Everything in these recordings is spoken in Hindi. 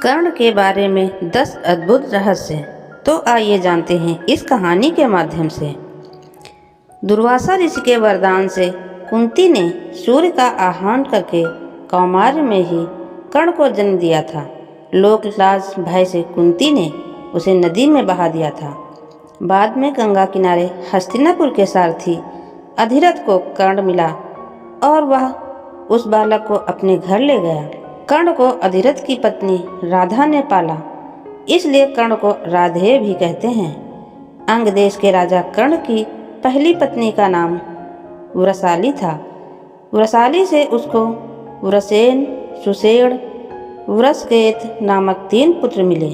कर्ण के बारे में 10 अद्भुत रहस्य। तो आइए जानते हैं इस कहानी के माध्यम से। दुर्वासा ऋषि के वरदान से कुंती ने सूर्य का आह्वान करके कौमार्य में ही कर्ण को जन्म दिया था। लोक लाज भय से कुंती ने उसे नदी में बहा दिया था। बाद में गंगा किनारे हस्तिनापुर के सारथी अधिरथ को कर्ण मिला और वह उस बालक को अपने घर ले गया। कर्ण को अधिरथ की पत्नी राधा ने पाला, इसलिए कर्ण को राधेय भी कहते हैं। अंग देश के राजा कर्ण की पहली पत्नी का नाम वृषाली था। वृषाली से उसको वृषेन, सुषेण, वृषकेत नामक 3 पुत्र मिले।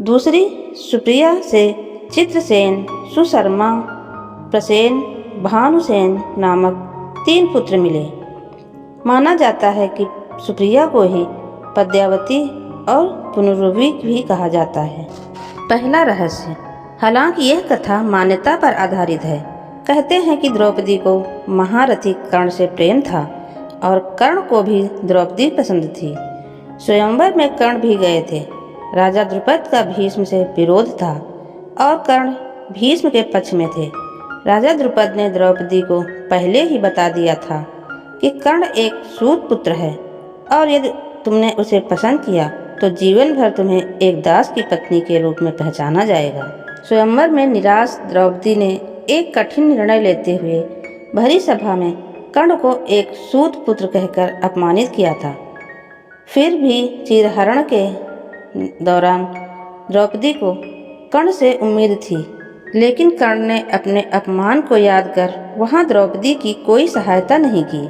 दूसरी सुप्रिया से चित्रसेन, सुशर्मा, प्रसेन, भानुसेन नामक 3 पुत्र मिले। माना जाता है कि सुप्रिया को ही पद्यावती और पुनरुवी भी कहा जाता है। पहला रहस्य। हालांकि यह कथा मान्यता पर आधारित है। कहते हैं कि द्रौपदी को महारथी कर्ण से प्रेम था और कर्ण को भी द्रौपदी पसंद थी। स्वयंवर में कर्ण भी गए थे। राजा द्रुपद का भीष्म से विरोध था और कर्ण भीष्म के पक्ष में थे। राजा द्रुपद ने द्रौपदी को पहले ही बता दिया था कि कर्ण एक सूत पुत्र है और यदि तुमने उसे पसंद किया तो जीवन भर तुम्हें एक दास की पत्नी के रूप में पहचाना जाएगा। स्वयंवर में निराश द्रौपदी ने एक कठिन निर्णय लेते हुए भरी सभा में कर्ण को एक सूत पुत्र कहकर अपमानित किया था। फिर भी चिरहरण के दौरान द्रौपदी को कर्ण से उम्मीद थी, लेकिन कर्ण ने अपने अपमान को याद कर वहां द्रौपदी की कोई सहायता नहीं की।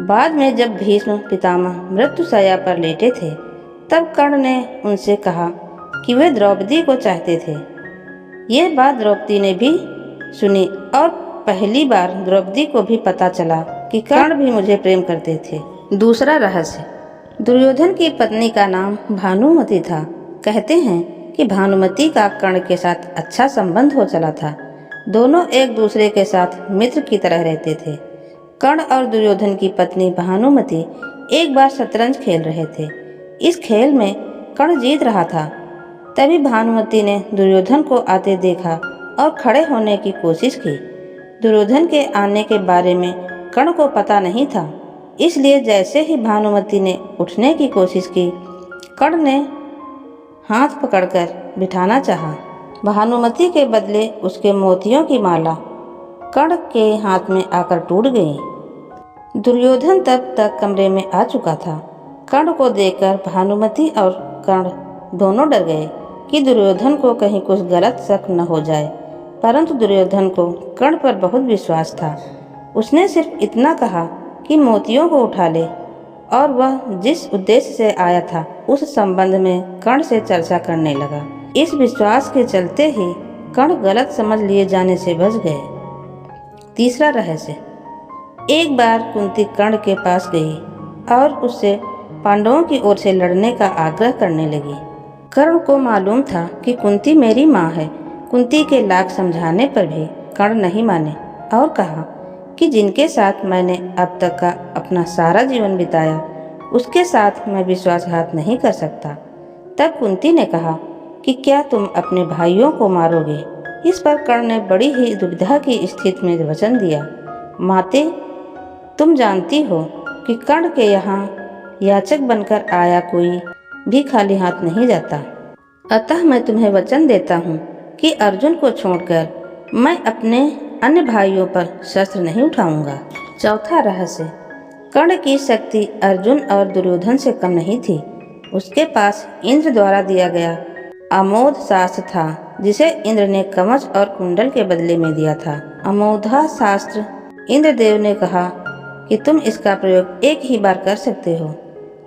बाद में जब भीष्म पितामह मृत्युशैया पर लेटे थे, तब कर्ण ने उनसे कहा कि वे द्रौपदी को चाहते थे। यह बात द्रौपदी ने भी सुनी और पहली बार द्रौपदी को भी पता चला कि कर्ण भी मुझे प्रेम करते थे। दूसरा रहस्य। दुर्योधन की पत्नी का नाम भानुमति था। कहते हैं कि भानुमति का कर्ण के साथ अच्छा संबंध हो चला था। दोनों एक दूसरे के साथ मित्र की तरह रहते थे। कर्ण और दुर्योधन की पत्नी भानुमति एक बार शतरंज खेल रहे थे। इस खेल में कर्ण जीत रहा था। तभी भानुमति ने दुर्योधन को आते देखा और खड़े होने की कोशिश की। दुर्योधन के आने के बारे में कर्ण को पता नहीं था, इसलिए जैसे ही भानुमति ने उठने की कोशिश की, कर्ण ने हाथ पकड़कर बिठाना चाहा। भानुमति के बदले उसके मोतियों की माला कर्ण के हाथ में आकर टूट गई। दुर्योधन तब तक कमरे में आ चुका था। कर्ण को देखकर भानुमति और कर्ण दोनों डर गए कि दुर्योधन को कहीं कुछ गलत शक न हो जाए, परंतु दुर्योधन को कर्ण पर बहुत विश्वास था। उसने सिर्फ इतना कहा कि मोतियों को उठा ले और वह जिस उद्देश्य से आया था उस संबंध में कर्ण से चर्चा करने लगा। इस विश्वास के चलते ही कर्ण गलत समझ लिए जाने से बच गए। तीसरा रहस्य। एक बार कुंती कर्ण के पास गई और उससे पांडवों की ओर से लड़ने का आग्रह करने लगी। कर्ण को मालूम था कि कुंती मेरी माँ है। कुंती के लाख समझाने पर भी कर्ण नहीं माने और कहा कि जिनके साथ मैंने अब तक का अपना सारा जीवन बिताया, उसके साथ मैं विश्वासघात नहीं कर सकता। तब कुंती ने कहा कि क्या तुम अपने भाइयों को मारोगे? इस पर कर्ण ने बड़ी ही दुविधा की स्थिति में वचन दिया, माते, तुम जानती हो कि कर्ण के यहाँ याचक बनकर आया कोई भी खाली हाथ नहीं जाता। अतः मैं तुम्हें वचन देता हूँ कि अर्जुन को छोड़कर मैं अपने अन्य भाइयों पर शस्त्र नहीं उठाऊंगा। चौथा रहस्य। कर्ण की शक्ति अर्जुन और दुर्योधन से कम नहीं थी। उसके पास इंद्र द्वारा दिया गया अमोघ शास्त्र था, जिसे इंद्र ने कवच और कुंडल के बदले में दिया था। अमोघा शास्त्र इंद्रदेव ने कहा कि तुम इसका प्रयोग एक ही बार कर सकते हो।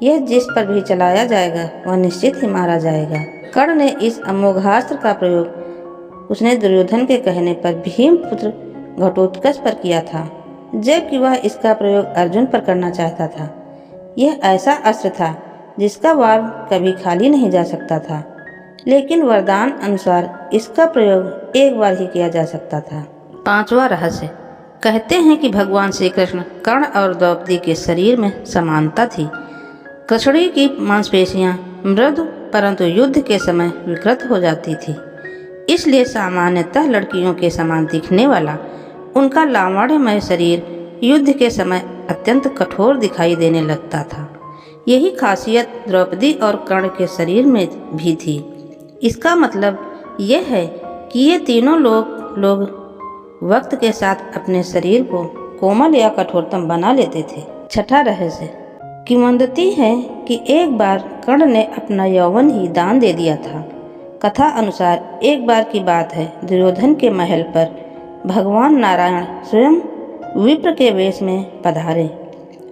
यह जिस पर भी चलाया जाएगा वह निश्चित ही मारा जाएगा। कर्ण ने इस अमोघास्त्र का प्रयोग उसने दुर्योधन के कहने पर भीमपुत्र घटोत्कच पर किया था, जबकि वह इसका प्रयोग अर्जुन पर करना चाहता था। यह ऐसा अस्त्र था जिसका वार कभी खाली नहीं जा सकता था, लेकिन वरदान अनुसार इसका प्रयोग एक बार ही किया जा सकता था। पांचवा रहस्य। कहते हैं कि भगवान श्री कृष्ण कर्ण और द्रौपदी के शरीर में समानता थी। कृष्ण की मांसपेशियां मृदु परंतु युद्ध के समय विकृत हो जाती थी। इसलिए सामान्यतः लड़कियों के समान दिखने वाला उनका लावण्यमय शरीर युद्ध के समय अत्यंत कठोर दिखाई देने लगता था। यही खासियत द्रौपदी और कर्ण के शरीर में भी थी। इसका मतलब यह है कि ये तीनों लोग वक्त के साथ अपने शरीर को कोमल या कठोरतम बना लेते थे। छठा रहस्य, किंवदंती है कि एक बार कर्ण ने अपना यौवन ही दान दे दिया था। कथा अनुसार एक बार की बात है, दुर्योधन के महल पर भगवान नारायण स्वयं विप्र के वेश में पधारे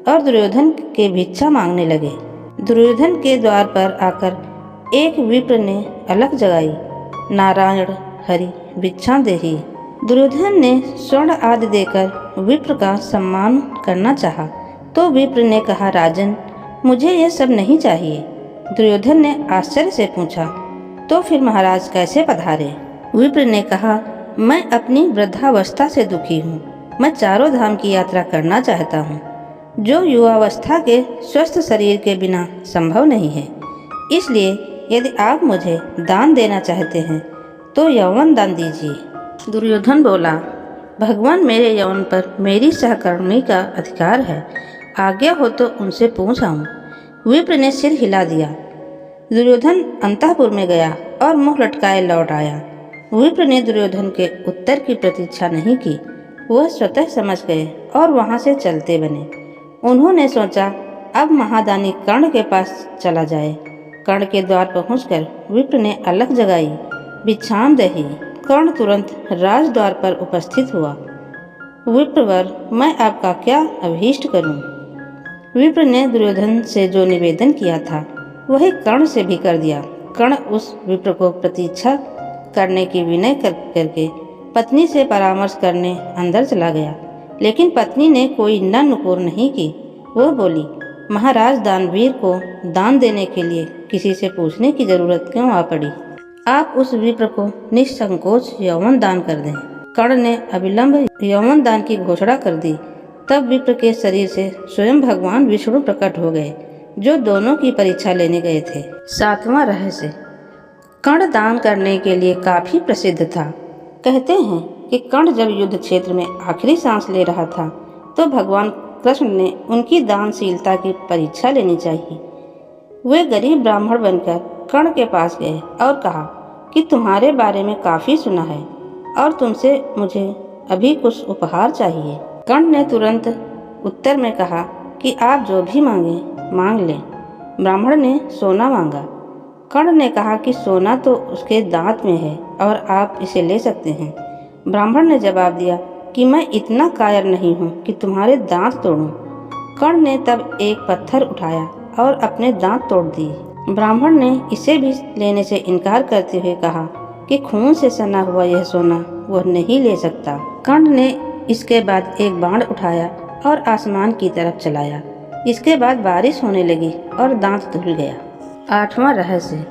और दुर्योधन के भिक्षा मांगने लगे। दुर्योधन के द्वार पर आकर एक विप्र ने अलख जगाई, नारायण हरि भिक्षा देहि। दुर्योधन ने स्वर्ण आदि देकर विप्र का सम्मान करना चाहा, तो विप्र ने कहा, राजन मुझे यह सब नहीं चाहिए। दुर्योधन ने आश्चर्य से पूछा, तो फिर महाराज कैसे पधारे? विप्र ने कहा, मैं अपनी वृद्धावस्था से दुखी हूँ। मैं चारों धाम की यात्रा करना चाहता हूँ, जो युवावस्था के स्वस्थ शरीर के बिना संभव नहीं है। इसलिए यदि आप मुझे दान देना चाहते हैं तो यौवन दान दीजिए। दुर्योधन बोला, भगवान मेरे यौवन पर मेरी सहकर्मी का अधिकार है, आज्ञा हो तो उनसे पूछ आऊं। विप्र ने सिर हिला दिया। दुर्योधन अंतःपुर में गया और मुंह लटकाए लौट आया। विप्र ने दुर्योधन के उत्तर की प्रतीक्षा नहीं की, वह स्वतः समझ गए और वहां से चलते बने। उन्होंने सोचा अब महादानी कर्ण के पास चला जाए। कर्ण के द्वार पहुंचकर विप्र ने अलख जगाई, भिक्षाम देहि। कर्ण तुरंत राजद्वार पर उपस्थित हुआ। विप्रवर, मैं आपका क्या अभीष्ट करूं? विप्र ने दुर्योधन से जो निवेदन किया था वही कर्ण से भी कर दिया। कर्ण उस विप्र को प्रतीक्षा करने की विनय करके पत्नी से परामर्श करने अंदर चला गया, लेकिन पत्नी ने कोई न नुपुर नहीं की। वह बोली, महाराज दानवीर को दान देने के लिए किसी से पूछने की जरूरत क्यों आ पड़ी? आप उस विप्र को निसंकोच यौवन दान कर दें। कर्ण ने अविलंब यौवन दान की घोषणा कर दी। तब विप्र के शरीर से स्वयं भगवान विष्णु प्रकट हो गए, जो दोनों की परीक्षा लेने गए थे। सातवां रहस्य, कर्ण दान करने के लिए काफी प्रसिद्ध था। कहते हैं कि कर्ण जब युद्ध क्षेत्र में आखिरी सांस ले रहा था तो भगवान कृष्ण ने उनकी दानशीलता की परीक्षा लेनी चाहिए। वे गरीब ब्राह्मण बनकर कर्ण के पास गए और कहा कि तुम्हारे बारे में काफ़ी सुना है और तुमसे मुझे अभी कुछ उपहार चाहिए। कर्ण ने तुरंत उत्तर में कहा कि आप जो भी मांगे मांग लें। ब्राह्मण ने सोना मांगा। कर्ण ने कहा कि सोना तो उसके दांत में है और आप इसे ले सकते हैं। ब्राह्मण ने जवाब दिया कि मैं इतना कायर नहीं हूँ कि तुम्हारे दांत तोड़ूं। कर्ण ने तब एक पत्थर उठाया और अपने दांत तोड़ दिए। ब्राह्मण ने इसे भी लेने से इनकार करते हुए कहा कि खून से सना हुआ यह सोना वह नहीं ले सकता। कर्ण ने इसके बाद एक बाण उठाया और आसमान की तरफ चलाया। इसके बाद बारिश होने लगी और दांत धुल गया। आठवां रहस्य,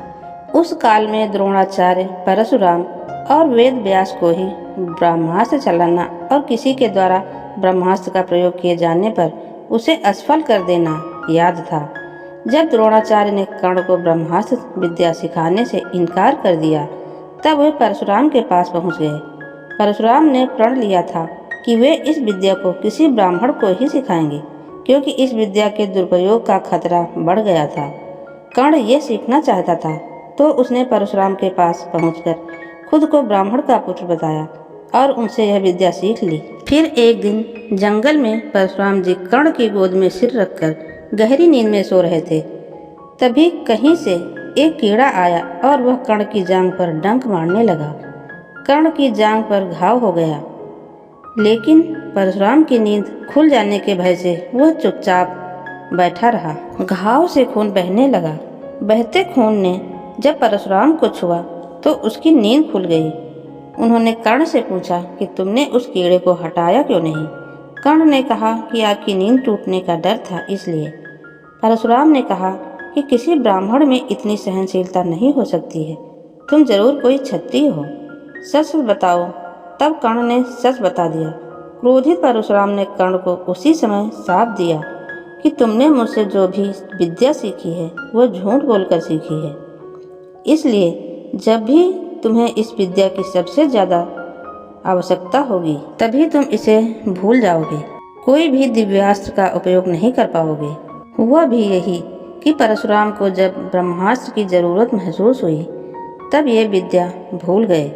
उस काल में द्रोणाचार्य, परशुराम और वेद व्यास को ही ब्रह्मास्त्र चलाना और किसी के द्वारा ब्रह्मास्त्र का प्रयोग किए जाने पर उसे असफल कर देना याद था। जब द्रोणाचार्य ने कर्ण को ब्रह्मास्त्र विद्या सिखाने से इनकार कर दिया तब वे परशुराम के पास पहुंच गए। परशुराम ने प्रण लिया था कि वे इस विद्या को किसी ब्राह्मण को ही सिखाएंगे, क्योंकि इस विद्या के दुरुपयोग का खतरा बढ़ गया था। कर्ण ये सीखना चाहता था तो उसने परशुराम के पास पहुंचकर खुद को ब्राह्मण का पुत्र बताया और उनसे यह विद्या सीख ली। फिर एक दिन जंगल में परशुराम जी कर्ण की गोद में सिर रखकर गहरी नींद में सो रहे थे। तभी कहीं से एक कीड़ा आया और वह कर्ण की जांघ पर डंक मारने लगा। कर्ण की जांघ पर घाव हो गया, लेकिन परशुराम की नींद खुल जाने के भय से वह चुपचाप बैठा रहा। घाव से खून बहने लगा। बहते खून ने जब परशुराम को छुआ तो उसकी नींद खुल गई। उन्होंने कर्ण से पूछा कि तुमने उस कीड़े को हटाया क्यों नहीं? कर्ण ने कहा कि आपकी नींद टूटने का डर था, इसलिए। परशुराम ने कहा कि किसी ब्राह्मण में इतनी सहनशीलता नहीं हो सकती है, तुम जरूर कोई क्षत्रिय हो, सच बताओ। तब कर्ण ने सच बता दिया। क्रोधित परशुराम ने कर्ण को उसी समय शाप दिया कि तुमने मुझसे जो भी विद्या सीखी है वह झूठ बोलकर सीखी है। इसलिए जब भी तुम्हें इस विद्या की सबसे ज़्यादा आवश्यकता होगी तभी तुम इसे भूल जाओगे, कोई भी दिव्यास्त्र का उपयोग नहीं कर पाओगे। हुआ भी यही कि परशुराम को जब ब्रह्मास्त्र की जरूरत महसूस हुई तब ये विद्या भूल गए।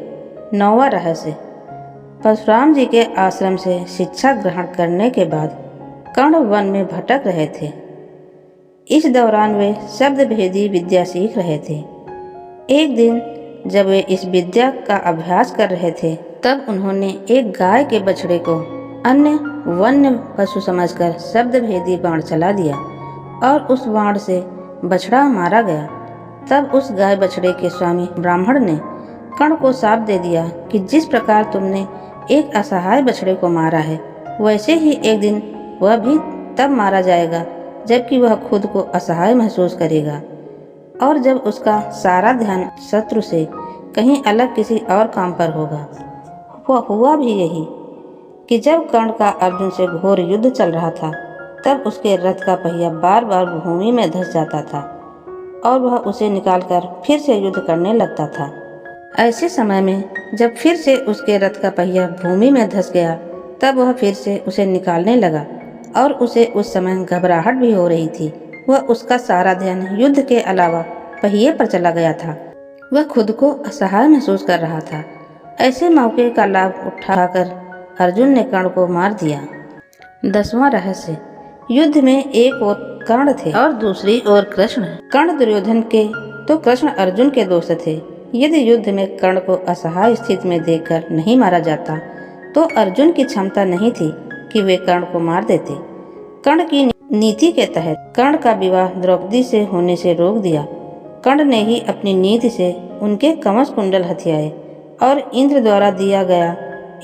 9वां रहस्य। परशुराम जी के आश्रम से शिक्षा ग्रहण करने के बाद कर्ण वन में भटक रहे थे। इस दौरान वे शब्द भेदी विद्या सीख रहे थे। एक दिन जब वे इस विद्या का अभ्यास कर रहे थे तब उन्होंने एक गाय के बछड़े को अन्य वन्य पशु समझकर शब्द भेदी बाण चला दिया और उस बाण से बछड़ा मारा गया। तब उस गाय बछड़े के स्वामी ब्राह्मण ने कर्ण को शाप दे दिया कि जिस प्रकार तुमने एक असहाय बछड़े को मारा है वैसे ही एक दिन वह भी तब मारा जाएगा जबकि वह खुद को असहाय महसूस करेगा और जब उसका सारा ध्यान शत्रु से कहीं अलग किसी और काम पर होगा। हुआ भी यही कि जब कर्ण का अर्जुन से घोर युद्ध चल रहा था तब उसके रथ का पहिया बार बार भूमि में धंस जाता था और वह उसे निकालकर फिर से युद्ध करने लगता था। ऐसे समय में जब फिर से उसके रथ का पहिया भूमि में धंस गया तब वह फिर से उसे निकालने लगा और उसे उस समय घबराहट भी हो रही थी। वह उसका सारा ध्यान युद्ध के अलावा पहिए पर चला गया था। वह खुद को असहाय महसूस कर रहा था। ऐसे मौके का लाभ उठाकर अर्जुन ने कर्ण को मार दिया। 10वां रहस्य। युद्ध में एक ओर कर्ण थे और दूसरी ओर कृष्ण। कर्ण दुर्योधन के तो कृष्ण अर्जुन के दोस्त थे। यदि युद्ध में कर्ण को असहाय स्थिति में देखकर नहीं मारा जाता तो अर्जुन की क्षमता नहीं थी कि वे कर्ण को मार देते। कर्ण की नीति के तहत कर्ण का विवाह द्रौपदी से होने से रोक दिया। कर्ण ने ही अपनी नीति से उनके कवच कुंडल हथियाए और इंद्र द्वारा दिया गया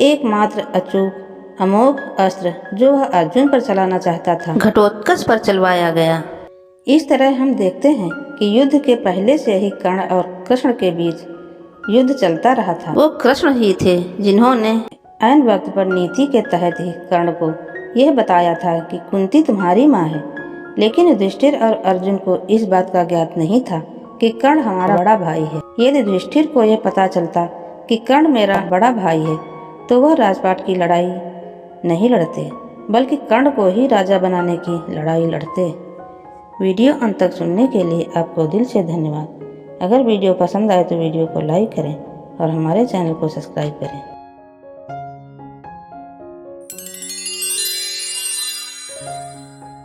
एकमात्र अचूक अमोघ अस्त्र जो वह अर्जुन पर चलाना चाहता था घटोत्कच पर चलवाया गया। इस तरह हम देखते हैं कि युद्ध के पहले से ही कर्ण और कृष्ण के बीच युद्ध चलता रहा था। वो कृष्ण ही थे जिन्होंने ऐन वक्त पर नीति के तहत ही कर्ण को यह बताया था कि कुंती तुम्हारी माँ है। लेकिन युधिष्ठिर और अर्जुन को इस बात का ज्ञात नहीं था कि कर्ण हमारा बड़ा भाई है। यदि युधिष्ठिर को यह पता चलता कि कर्ण मेरा बड़ा भाई है तो वह राजपाट की लड़ाई नहीं लड़ते बल्कि कर्ण को ही राजा बनाने की लड़ाई लड़ते। वीडियो अंत तक सुनने के लिए आपको दिल से धन्यवाद। अगर वीडियो पसंद आए तो वीडियो को लाइक करें और हमारे चैनल को सब्सक्राइब करें।